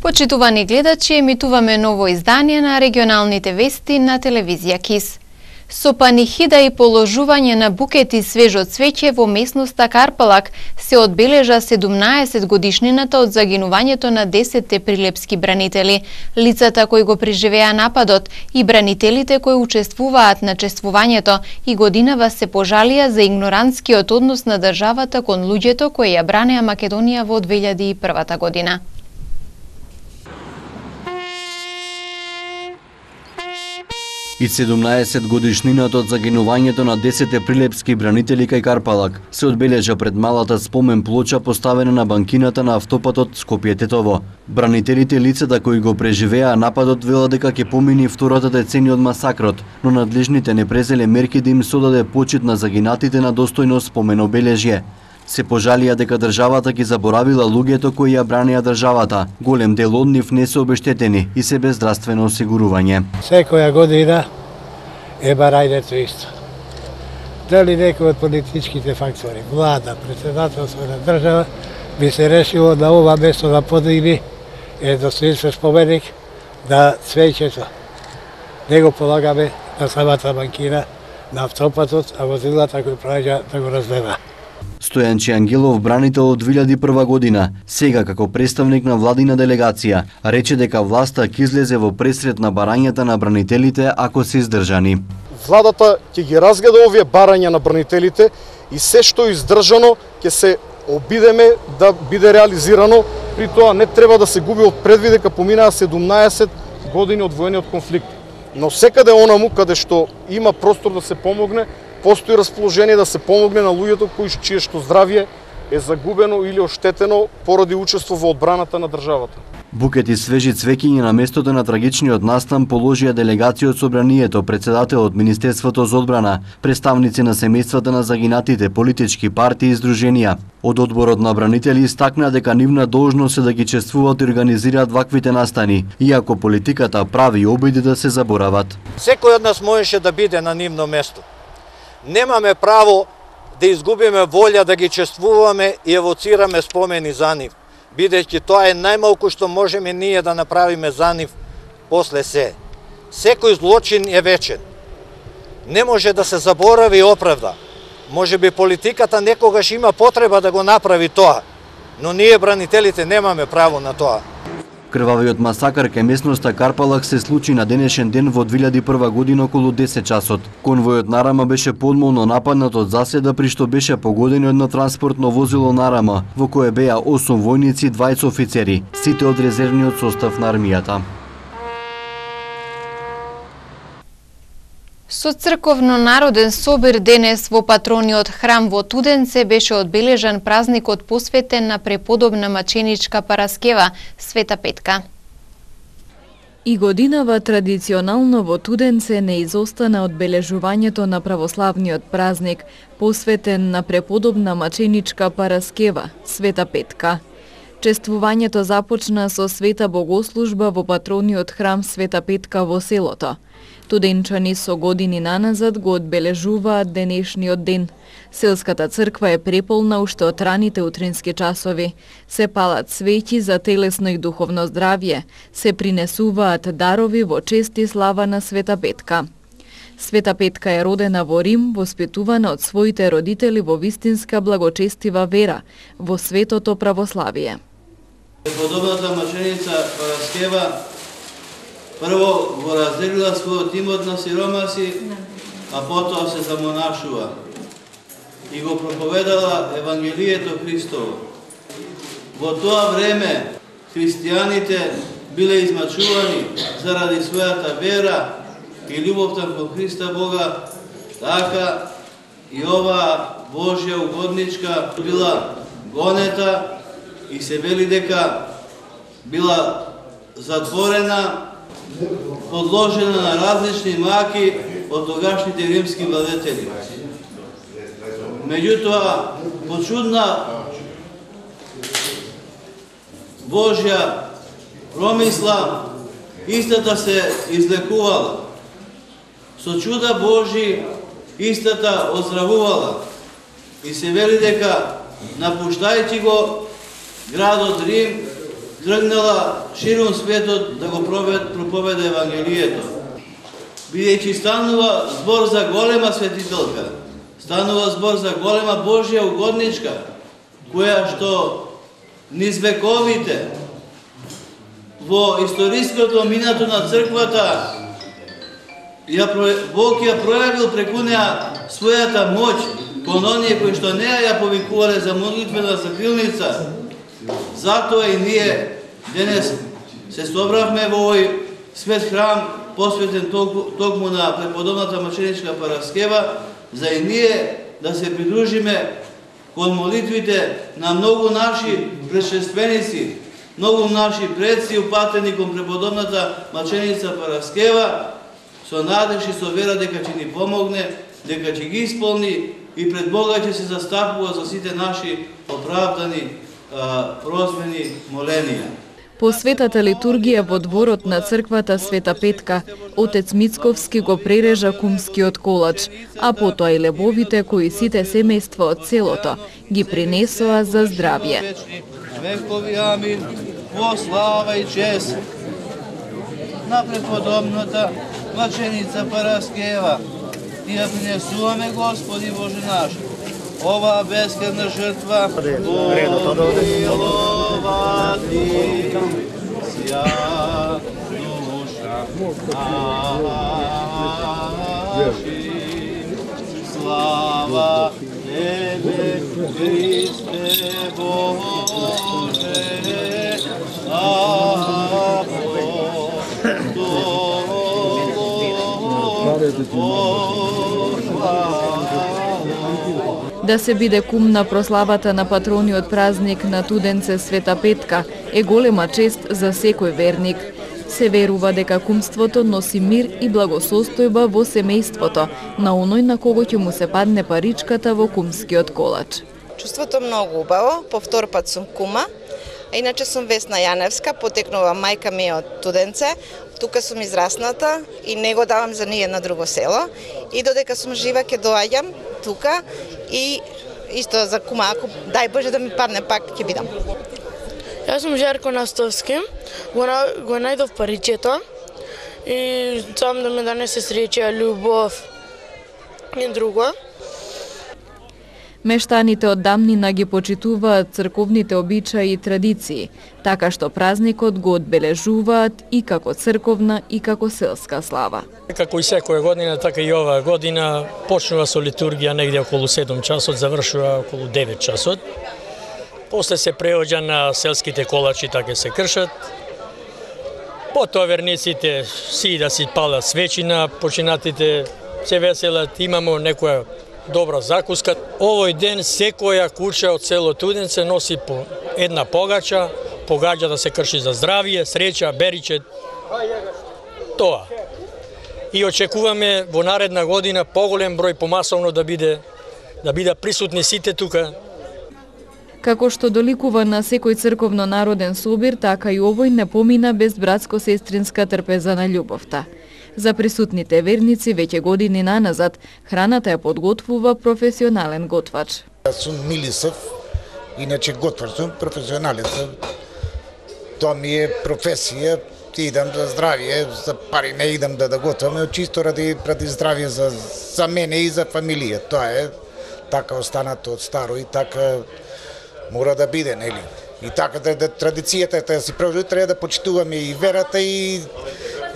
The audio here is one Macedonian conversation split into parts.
Почитувани гледачи, емитуваме ново издание на регионалните вести на телевизија КИС. Со панихида и положување на букети свежо цвеќе во местноста Карпалак се одбележа 17 годишнината од загинувањето на 10 прилепски бранители, лицата кои го преживеа нападот и бранителите кои учествуваат на чествувањето и годинава се пожалија за игнорантскиот однос на државата кон луѓето кои ја бранеа Македонија во 2001 година. И 17 годишнината од загинувањето на 10 прилепски бранители кај Карпалак се одбележа пред малата спомен плоча поставена на банкината на автопатот Скопје-Тетово. Бранителите лицата кои го преживеа нападот велат дека ќе помини втората деценија од масакрот, но надлежните не презеле мерки да им содаде почит на загинатите на достојно спомен обележје. Се пожалија дека државата ги заборавила луѓето кои ја бранеа државата. Голем дел од нив не се обештетени и се без здравствено осигурување. Секоја година е барањето исто. Дали некој од политичките фактори, влада, председателство на држава, би се решило да ова место да подигни достоинствен споменик на цвеќето. Него полагаме на самата банкина, на автопатот, а возилата кои праќа да го раздена. Стојанче Ангелов, бранител од 2001 година, сега како представник на владина делегација, рече дека власта ќе излезе во пресрет на барањата на бранителите ако се издржани. Владата ќе ги разгледа овие барања на бранителите и се што е издржано ќе се обидеме да биде реализирано, при тоа не треба да се губи од предвид дека поминаа 17 години од воениот конфликт. Но секаде онаму каде што има простор да се помогне, постои расположение да се помогне на луѓето кои чиешто здравје е загубено или оштетено поради учество во одбраната на државата. Букети свежи цвеќиња на местото на трагичниот настан положија делегација од собранието, председателот Министерството за одбрана, представници на семејствата на загинатите, политички партии и здруженија. Од одборот на бранители истакна дека нивна должност е да ги чествуваат и организираат ваквите настани, иако политиката прави обиди да се заборават. Секој од нас можеше да биде на нивно место. Немаме право да изгубиме волја да ги чествуваме и евоцираме спомени за нив, бидејќи тоа е најмалку што можеме ние да направиме за нив после се. Секој злочин е вечен. Не може да се заборави и оправда. Може би политиката некогаш има потреба да го направи тоа, но ние бранителите немаме право на тоа. Крвавиот масакар кај местноста Карпалак се случи на денешен ден во 2001 година околу 10 часот. Конвојот Нарама беше подмолно нападнат од заседа при што беше погоден едно транспортно возило Нарама, во кое беа 8 војници и 20 офицери, сите од резервниот состав на армијата. Со црковно-народен собир денес во патрониот храм во Туденце беше одбележан празникот посветен на преподобна маченичка Параскева, Света Петка. И годинава традиционално во Туденце не изостана одбележувањето на православниот празник, посветен на преподобна маченичка Параскева, Света Петка. Чествувањето започна со света богослужба во патрониот храм Света Петка во селото. Туденчани со години наназад го одбележуваат денешниот ден. Селската црква е преполна уште од раните утрински часови. Се палат свеќи за телесно и духовно здравје. Се принесуваат дарови во чест и слава на Света Петка. Света Петка е родена во Рим, воспитувана од своите родители во вистинска благочестива вера, во светото православие. Преподобната маченица Параскева прво го разделила својот имот на сиромаси, а потоа се замонашува и го проповедала Евангелието Христово. Во тоа време христијаните биле измачувани заради својата вера и љубовта кон Христа Бога, така и оваа Божја угодничка била гонета и се вели дека била затворена, подложена на различни маки од тогашните римски владетели. Меѓутоа, по чудна Божја промисла, истата се излекувала. Со чуда Божи, истата оздравувала. И се вели дека, напуштајќи го градот Рим, тргнала широм светот да го проповеда Евангелието. Бидејќи станува збор за голема светителка, станува збор за голема Божја угодничка, која што низ вековите во историското минато на црквата Бог ја пројавил преку неа својата моќ кон оние кои што неа ја повикувале за молитвена закрилница. Затоа и ние денес се собравме во овој свет храм посветен токму на преподобната маченичка Параскева, за и ние да се придружиме кон молитвите на многу наши предшественици, многу наши предци упатени кон преподобната маченица Параскева, со надеж и со вера дека ќе ни помогне, дека ќе ги исполни и пред Бога ќе се застапува за сите наши оправдани просвени моленија. По светата литургија во дворот на црквата Света Петка, отец Мицковски го прережа кумскиот колач, а потоа и лебовите кои сите семејство од селото ги принесоа за здравје. Векови амин, во слава и чест на преподобната маченица Параскева. Ти ја принесуваме, Господи Боже наш, ова бескрвна жртва, помилова ти ся душа наши. Слава Тебе, Христе Боже, Да се биде кум на прославата на патрониот празник на Туденце Света Петка е голема чест за секој верник. Се верува дека кумството носи мир и благосостојба во семејството, на оној на кого ќе му се падне паричката во кумскиот колач. Чувството многу убаво, по втор пат сум кума. Иначе сум Весна Јаневска, потекнува мајка ми од Туденце. Тука сум израсната и не го давам за ние на друго село. И додека сум жива ќе доаѓам тука и исто за кума, ако дај Боже да ми падне пак ќе бидам. Јас сум Жарко Настовски, го најдов паричето и сам да ме донесе среќа, љубов и друго. Мештаните од давнина ги почитуваат црковните обичаи и традиции, така што празникот го одбележуваат и како црковна и како селска слава. Како и секоја година, така и оваа година почнува со литургија негде околу 7 часот, завршува околу 9 часот. После се преоѓа на селските колачи, така се кршат. Потоа верниците си да си палат свечи на починатите, се веселат, имамо некоја добра закуска. Овој ден секоја куќа од село Туденце носи по една погача, погаѓа да се крши за здравје, среќа, беричет. Тоа. И очекуваме во наредна година поголем број помасовно да бидат присутни сите тука. Како што доликува на секој црковно народен собир, така и овој не помина без братско-сестринска трпеза на љубовта. За присутните верници веќе години наназад храната ја подготвува професионален готвач. Сум Милисов, иначе готвач сум, професионален сум. Тоа ми е професија, идам за здравје, за пари не идам да готвам, чисто ради здравје за мене и за фамилија. Тоа е така останато од старо и така мора да биде, нели? И така традицијата да си продолжи, треба да почитуваме и верата и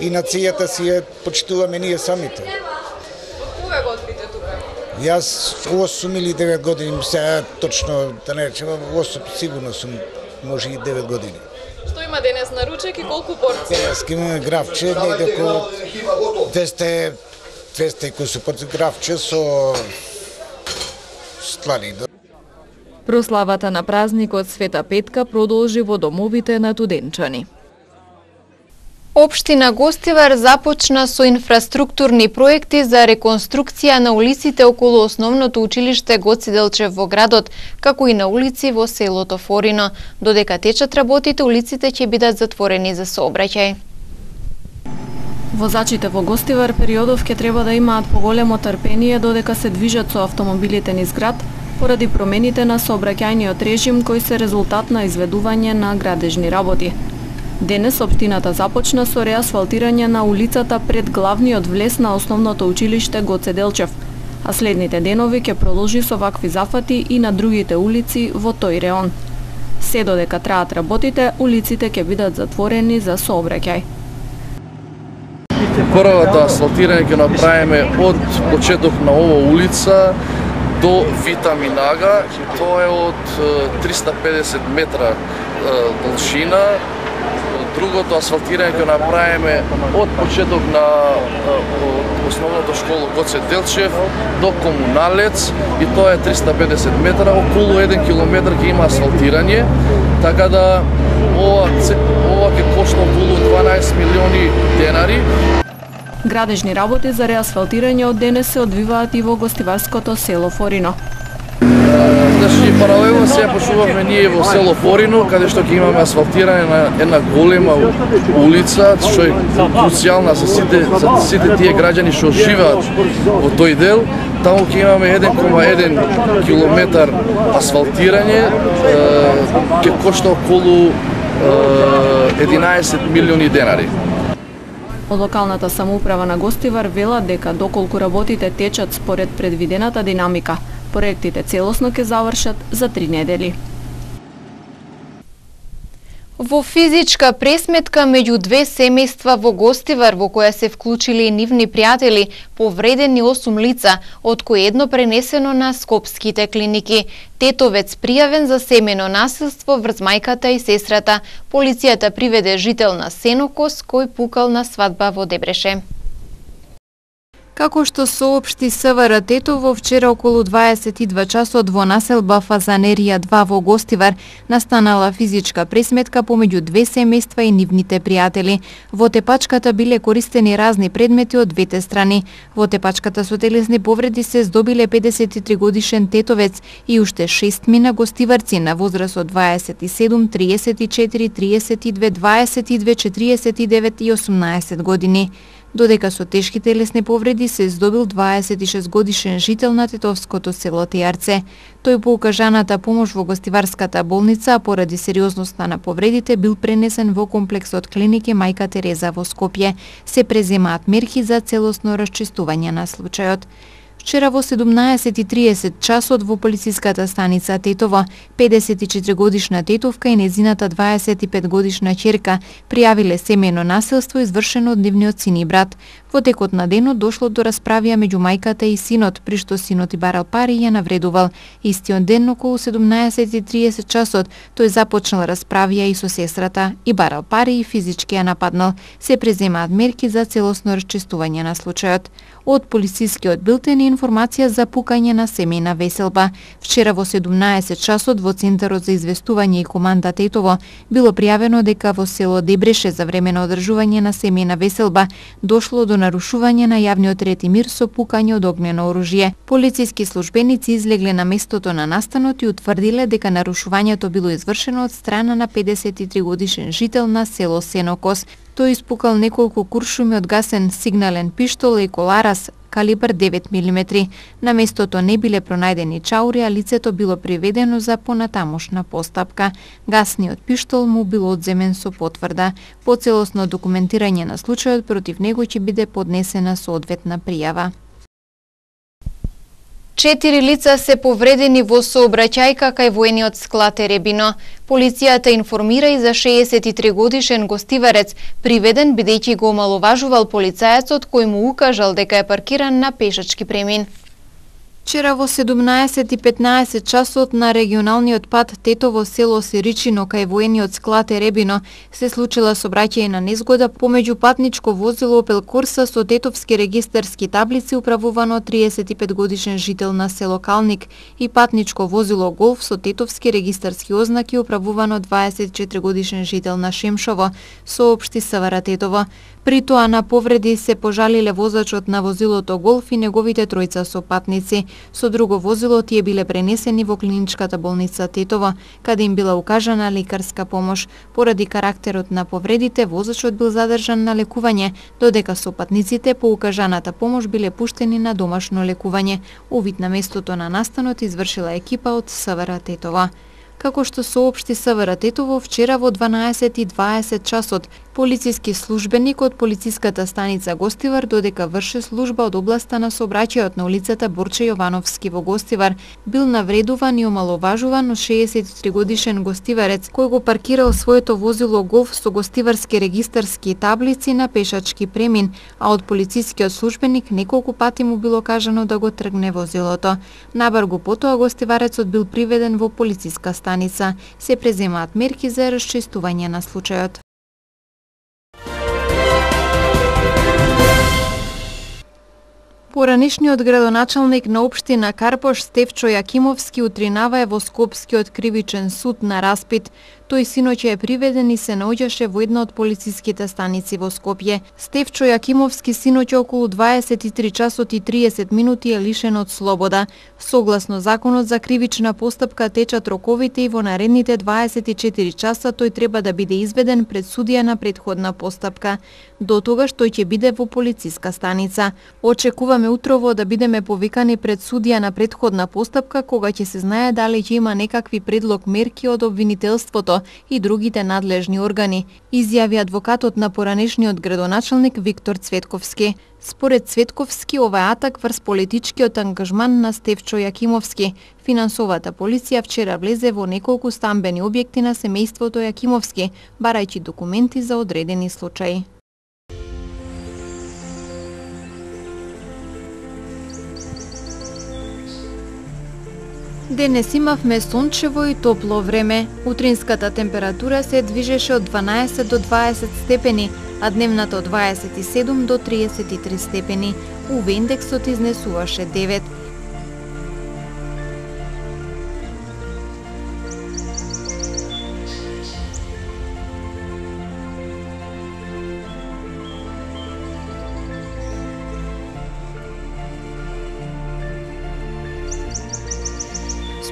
нацијата си ја почитуваме ние самите. Кога готвите тука? Јас 8 или 9 години, сега точно да не речем, 8 сигурно сум, може и 9 години. Што има денес на ручек и колку порции? Денес имаме гравче, негде околу 200 кусу гравче со слани. Прославата на празникот Света Петка продолжи во домовите на туденчани. Општина Гостивар започна со инфраструктурни проекти за реконструкција на улиците околу основното училиште Гоце Делчев во градот, како и на улици во селото Форино. Додека течат работите, улиците ќе бидат затворени за сообраќај. Возачите во Гостивар периодов ќе треба да имаат поголемо трпение додека се движат со автомобилите низ град, поради промените на сообраќајниот режим кои се резултат на изведување на градежни работи. Денес општината започна со реасфалтирање на улицата пред главниот влез на основното училиште Гоце Делчев, а следните денови ќе продолжи со вакви зафати и на другите улици во тој реон. Се додека траат работите, улиците ќе бидат затворени за сообраќај. Првото асфалтирање ќе направиме од почеток на ова улица до Вита Минага. Тоа е од 350 метра должина. Другото асфалтирање ќе направиме од почеток на основната школа Гоце Делчев до Комуналец и тоа е 350 метра, околу 1 километар ќе има асфалтирање, така да ова ќе кошта околу 12 милиони денари. Градежни работи за реасфалтирање од денес се одвиваат и во гостиварското село Форино. Значи, паралелно се почувавме ние во село Форино, каде што ќе имаме асфалтирање на една голема улица, што е круцијална за сите тие граѓани што живеат во тој дел. Таму ќе имаме 1,1 километар асфалтирање, ќе кошта околу 11 милиони денари. Од локалната самоуправа на Гостивар велат дека доколку работите течат според предвидената динамика, проектите целосно ќе завршат за 3 недели. Во физичка пресметка меѓу две семејства во Гостивар, во која се вклучили и нивни пријатели, повредени 8 лица, од кои едно пренесено на скопските клиники. Тетовец пријавен за семејно насилство врз мајката и сестрата. Полицијата приведе жител на Сенокос кој пукал на свадба во Дебреше. Како што соопшти СВР Тетово, вчера околу 22 часот во населба Фазанерија 2 во Гостивар настанала физичка пресметка помеѓу две семејства и нивните пријатели. Во тепачката биле користени разни предмети од двете страни. Во тепачката со телесни повреди се здобиле 53 годишен тетовец и уште 6 мина гостиварци на возраст од 27, 34, 32, 22, 49 и 18 години. Додека со тешки телесни повреди се здобил 26 годишен жител на тетовското село Тејарце. Тој по укажаната помош во гостиварската болница, а поради сериозноста на повредите бил пренесен во комплексот клиники Мајка Тереза во Скопје. Се преземаат мерки за целосно расчистување на случајот. Вчера во 17:30 часот во полициската станица Тетово, 54 годишна тетовка и незината 25 годишна ќерка пријавиле семејно насилство извршено од нивниот син и брат. Во текот на денот дошло до расправија меѓу мајката и синот, при што синот и барал пари и ја навредувал. Истиот ден околу 17:30 часот тој започнал расправија и со сестрата, и барал пари и физички ја нападнал. Се преземаат мерки за целосно расчистување на случајот. Од полицискиот билтен и информација за пукање на семејна веселба. Вчера во 17 часот во Центарот за известување и команда Тетово било пријавено дека во село Дебреше за време на одржување на семејна веселба дошло до нарушување на јавниот ред и мир со пукање од огнено оружје. Полициски службеници излегле на местото на настанот и утврдиле дека нарушувањето било извршено од страна на 53 годишен жител на село Сенокос. Тој испукал неколку куршуми од гасен сигнален пиштол и коларас калибар 9 мм. На местото не биле пронајдени чаури, а лицето било приведено за понатамошна постапка. Гасниот пиштол му бил одземен со потврда. По целосно документирање на случајот против него ќе биде поднесена соодветна пријава. 4 лица се повредени во сообраќајка кај воениот склад Еребино. Полицијата информира и за 63 годишен гостиварец, приведен бидејќи го омаловажувал полицајецот кој му укажал дека е паркиран на пешачки премин. Вчера во 17:15 часот на регионалниот пат Тетово село Сиричино кај воениот склад Еребино се случила сообраќајна незгода помеѓу патничко возило Opel Corsa со тетовски регистарски таблици управувано од 35 годишен жител на село Калник и патничко возило Голф со тетовски регистарски ознаки управувано од 24 годишен жител на Шемшово, соопшти СВР Тетово. При тоа на повреди се пожалиле возачот на возилото Голф и неговите тројца сопатници. Со друго возило тие биле пренесени во клиничката болница Тетово, каде им била укажана лекарска помош. Поради карактерот на повредите, возачот бил задржан на лекување, додека сопатниците по укажаната помош биле пуштени на домашно лекување. Увид на местото на настанот извршила екипа од СВР Тетово. Како што соопшти СВР Тетово, вчера во 12:20 часот, полициски службеник од полициската станица Гостивар, додека врше служба од областа на сообраќајот на улицата Борче Јовановски во Гостивар, бил навредуван и омаловажуван од 63 годишен гостиварец, кој го паркирал своето возило Голф со гостиварски регистарски таблици на пешачки премин, а од полицискиот службеник неколку пати му било кажано да го тргне возилото. Набргу потоа гостиварецот бил приведен во полициска станица. Се преземаат мерки за расчистување на случајот. Поранешниот градоначалник на општина Карпош Стефчо Јакимовски утринава е во Скопскиот кривичен суд на распит. Тој синоќа е приведен и се наоѓаше во една од полициските станици во Скопје. Стефчо Јакимовски синоќа околу 23 часот и 30 минути е лишен од слобода. Согласно законот за кривична постапка течат роковите и во наредните 24 часа тој треба да биде изведен пред судија на претходна постапка. До тогаш тој ќе биде во полициска станица. Очекуваме утрово да бидеме повикани пред судија на претходна постапка кога ќе се знае дали ќе има некакви предлог мерки од обвинителството и другите надлежни органи, изјави адвокатот на поранешниот градоначалник Виктор Цветковски. Според Цветковски, ова е атак врз политичкиот ангажман на Стефчо Јакимовски. Финансовата полиција вчера влезе во неколку стамбени објекти на семејството Јакимовски, барајќи документи за одредени случаи. Денес имавме сончево и топло време. Утринската температура се движеше од 12 до 20 степени, а дневната од 27 до 33 степени. УВ индексот изнесуваше 9.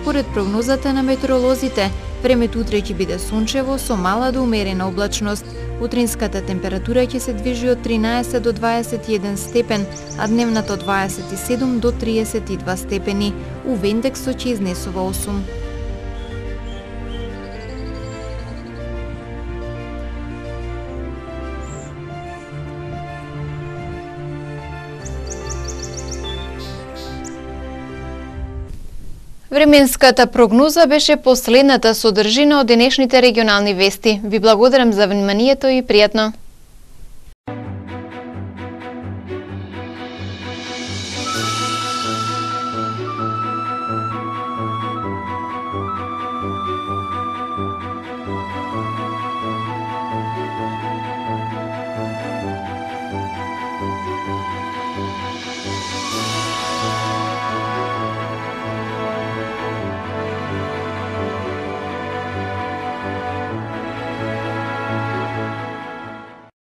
Според прогнозата на метеоролозите, времето утре ќе биде сончево со мала до умерена облачност. Утринската температура ќе се движи од 13 до 21 степен, а дневната од 27 до 32 степени. УВ индексот ќе изнесува 8. Временската прогноза беше последната содржина од денешните регионални вести. Ви благодарам за вниманието и пријатно.